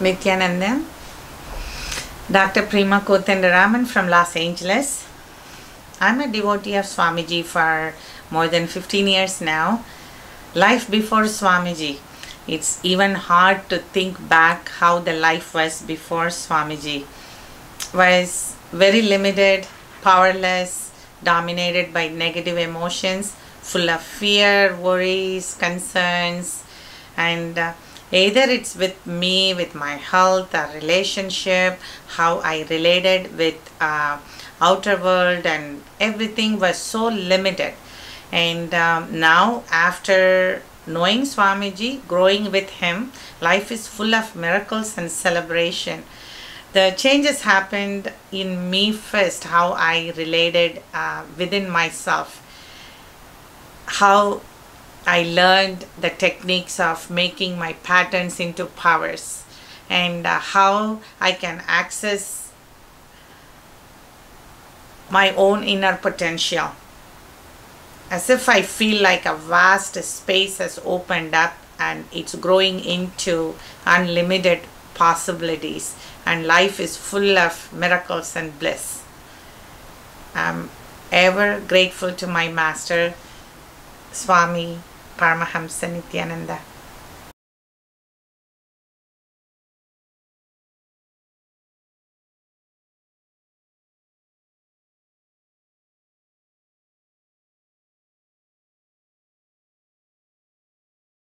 Nityananda. Dr. Prema Kothandaraman from Los Angeles. I'm a devotee of Swamiji for more than 15 years now. Life before Swamiji. It's even hard to think back how the life was before Swamiji. Was very limited, powerless, dominated by negative emotions, full of fear, worries, concerns, and either it's with me, with my health, or relationship, how I related with outer world, and everything was so limited. And now, after knowing Swamiji, growing with him, life is full of miracles and celebration. The changes happened in me first, how I related within myself, how I learned the techniques of making my patterns into powers, and how I can access my own inner potential. As if I feel like a vast space has opened up and it's growing into unlimited possibilities, and life is full of miracles and bliss. I'm ever grateful to my master, Swami Paramahamsa Nityananda.